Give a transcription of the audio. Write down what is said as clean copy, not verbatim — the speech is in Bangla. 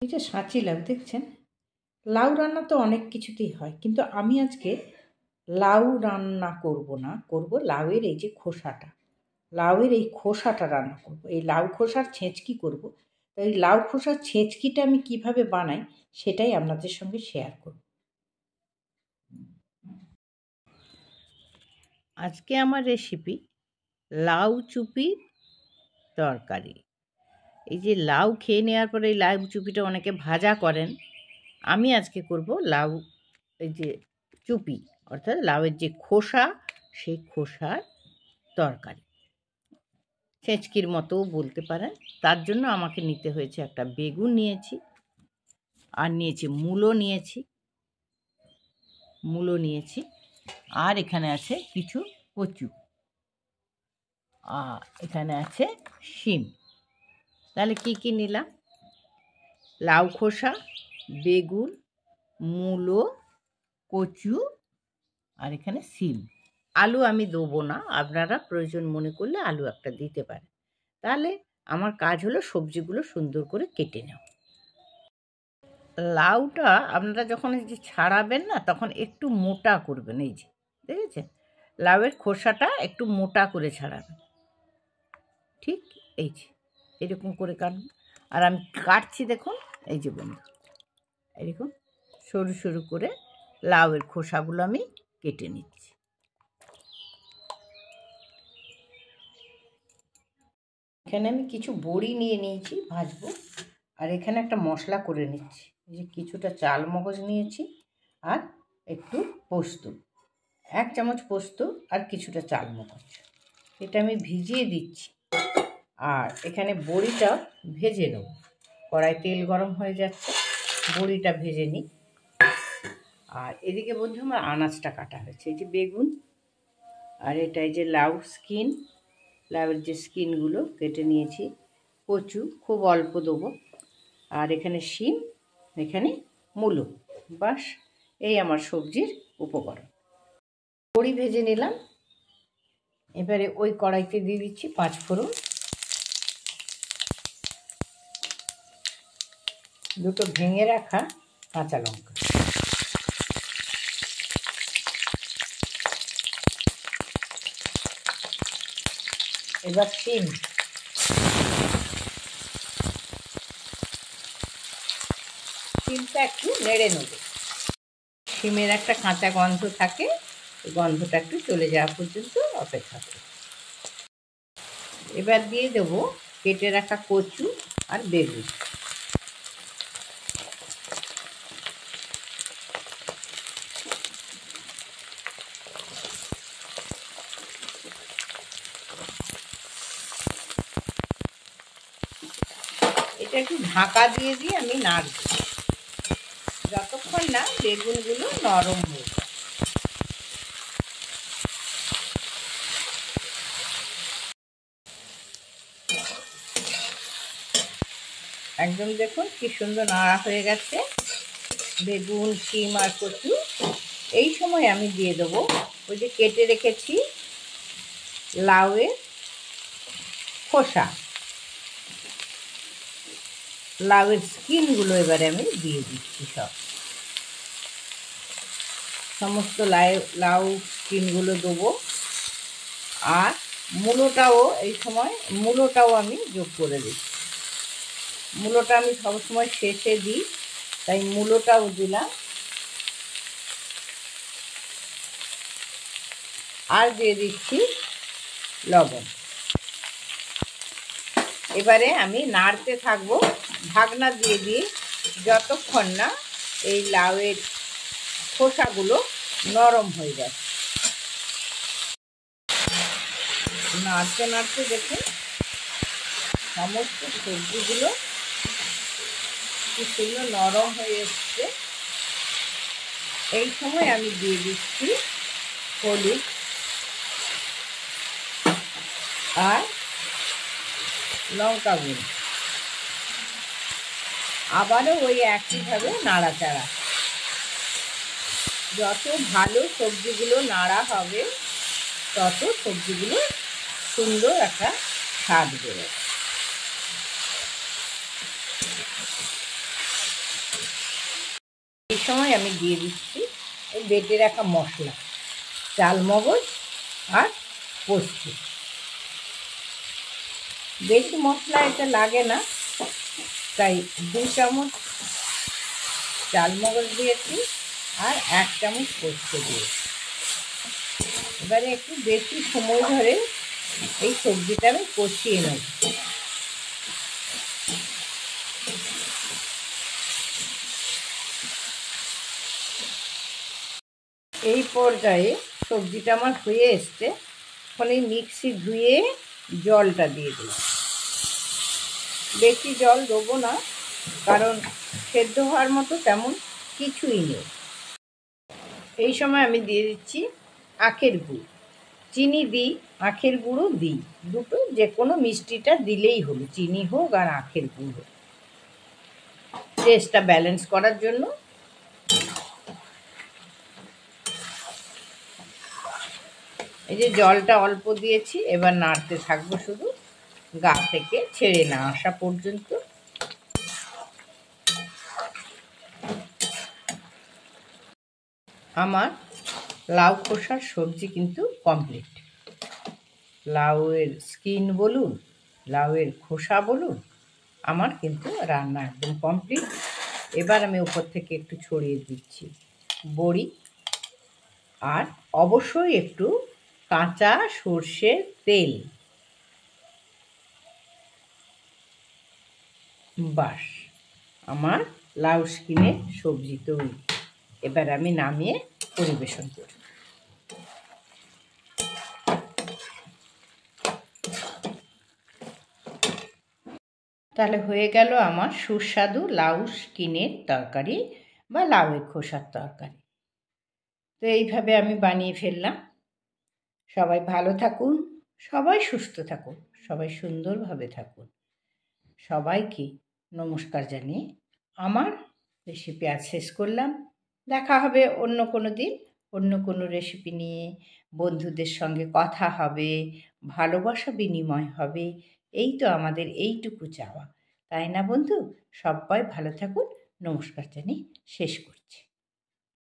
এই যে সাঁচি লাউ দেখছেন, লাউ রান্না তো অনেক কিছুতেই হয়, কিন্তু আমি আজকে লাউ রান্না করব না, করব লাউয়ের এই যে খোসাটা, লাউয়ের এই খোসাটা রান্না করব। এই লাউ খোসার ছেঁচকি করব। তো এই লাউ খোসার ছেঁচকিটা আমি কিভাবে বানাই সেটাই আপনাদের সঙ্গে শেয়ার করব। আজকে আমার রেসিপি লাউ চুপির তরকারি। এই যে লাউ খেয়ে নেওয়ার পরে এই লাউ চুপিটা অনেকে ভাজা করেন, আমি আজকে করব লাউ এই যে চুপি, অর্থাৎ লাউয়ের যে খোসা, সেই খোসার তরকারি, ছেঁচকির মতোও বলতে পারেন। তার জন্য আমাকে নিতে হয়েছে একটা বেগুন নিয়েছি, আর নিয়েছি মূলো নিয়েছি, আর এখানে আছে কিছু কচু, আর এখানে আছে শিম। তাহলে কি কি নিলাম? লাউ খোসা, বেগুন, মূলো, কচু, আর এখানে শিম। আলু আমি দেবো না, আপনারা প্রয়োজন মনে করলে আলু একটা দিতে পারেন। তাহলে আমার কাজ হলো সবজিগুলো সুন্দর করে কেটে নেওয়া। লাউটা আপনারা যখন এই যে ছাড়াবেন না, তখন একটু মোটা করবেন। এই যে দেখেছেন, লাউয়ের খোসাটা একটু মোটা করে ছাড়াবেন, ঠিক এই যে এরকম করে কাটবেন। আর আমি কাটছি দেখুন, এই যে বন্ধু, এরকম সরু সরু করে লাউয়ের খোসাগুলো আমি কেটে নিচ্ছি। এখানে আমি কিছু বড়ি নিয়ে নিয়েছি, ভাজবো। আর এখানে একটা মশলা করে নিচ্ছি, এই যে কিছুটা চাল মগজ নিয়েছি, আর একটু পোস্ত, 1 চামচ পোস্ত আর কিছুটা চাল মগজ, এটা আমি ভিজিয়ে দিচ্ছি। আর এখানে বড়িটা ভেজে নেব। কড়াই তেল গরম হয়ে যাচ্ছে, বড়িটা ভেজে নিই। আর এদিকে বন্ধু আমার আনাজটা কাটা হয়েছে, এই যে বেগুন, আর এটা এই যে লাউ স্কিন, লাউয়ের যে স্কিনগুলো কেটে নিয়েছি। কচু খুব অল্প দেবো, আর এখানে শিম, এখানে মূলো। বাস, এই আমার সবজির উপকরণ। বড়ি ভেজে নিলাম, এবারে ওই কড়াইতে দিয়ে দিচ্ছি 5 ফোড়ন, দুটো ভেঙে রাখা কাঁচা লঙ্কা, এবার শিমটা একটু নেড়ে নেব। শিমের একটা কাঁচা গন্ধ থাকে, এই গন্ধটা একটু চলে যাওয়া পর্যন্ত অপেক্ষা করব। এবার দিয়ে দেবো কেটে রাখা কচু আর বেগুন। এটা একটু ঢাকা দিয়ে আমি নাড়ব, যতক্ষণ না বেগুনগুলো নরম হয়ে যায়। একদম দেখুন কি সুন্দর নাড়া হয়ে গেছে বেগুন, শিম আর কচু। এই সময় আমি দিয়ে দেবো ওই যে কেটে রেখেছি লাউয়ের খোসা, লাউয়ের স্কিনগুলো এবারে আমি দিয়ে দিচ্ছি। সমস্ত লাউ স্কিনগুলো দেবো। আর মূলোটাও এই সময় আমি যোগ করে দিচ্ছি। মূলোটা আমি সবসময় শেষে দিই, তাই মূলোটাও দিলাম। আর দিয়ে দিচ্ছি লবণ। এবারে আমি নাড়তে থাকবো ঢাকনা দিয়ে যতক্ষণ না এই লাউয়ের খোসাগুলো নরম হয়ে যায়। নাড়তে নাড়তে দেখুন সমস্ত সবজিগুলো কি সুন্দর নরম হয়ে এসছে। এই সময় আমি দিয়ে দিচ্ছি হলুদ আর লঙ্কা গুঁড়ো। আবারও ওই একইভাবে নাড়াচাড়া। যত ভালো সবজিগুলো নাড়া হবে, তত সবজিগুলো সুন্দর একটা স্বাদ বেরোবে। এই সময় আমি দিয়ে দিচ্ছি এই বেটে রাখা মশলা, চালমগজ আর পোস্ত। বেশি মশলা এটা লাগে না, তাই 2 চামচ চালমগজ দিয়েছি আর 1 চামচ পোস্ত দিয়েছি। এবারে একটু বেশি সময় ধরে এই সবজিটা আমি কষিয়ে নেব। এই পর্যায়ে সবজিটা আমার হয়ে এসছে। এখন এই মিক্সি ধুয়ে জলটা দিয়ে দিলাম। বেশি জল দেবো না, কারণ সেদ্ধ হওয়ার মতো তেমন কিছুই নেই। এই সময় আমি দিয়ে দিচ্ছি আখের গুড়। চিনি দিই, আখের গুঁড়ো দিই, দুটো যে কোনো মিষ্টিটা দিলেই হলো, চিনি হোক আর আখের গুঁড়ো হোক, টেস্টটা ব্যালেন্স করার জন্য। এই যে জলটা অল্প দিয়েছি, এবার নাড়তে থাকবো শুধু গা থেকে ছেড়ে না আসা পর্যন্ত। আমার লাউ খোসার সবজি কিন্তু কমপ্লিট। লাউয়ের স্কিন বলুন, লাউয়ের খোসা বলুন, আমার কিন্তু রান্না একদম কমপ্লিট। এবার আমি উপর থেকে একটু ছড়িয়ে দিচ্ছি বড়ি, আর অবশ্যই একটু কাঁচা সর্ষের তেল। বাস, আমার লাউ স্কিনের সবজি তৈরি। এবার আমি নামিয়ে পরিবেশন করি। তাহলে হয়ে গেল আমার সুস্বাদু লাউ স্কিনের তরকারি বা লাউয়ের খোসার তরকারি। তো এইভাবে আমি বানিয়ে ফেললাম। সবাই ভালো থাকুন, সবাই সুস্থ থাকুন, সবাই সুন্দরভাবে থাকুন। সবাইকে নমস্কার জানিয়ে আমার রেসিপি আজ শেষ করলাম। দেখা হবে অন্য কোনো দিন, অন্য কোনো রেসিপি নিয়ে। বন্ধুদের সঙ্গে কথা হবে, ভালোবাসা বিনিময় হবে, এই তো আমাদের এইটুকু চাওয়া, তাই না বন্ধু? সবাই ভালো থাকুন, নমস্কার জানিয়ে শেষ করছি।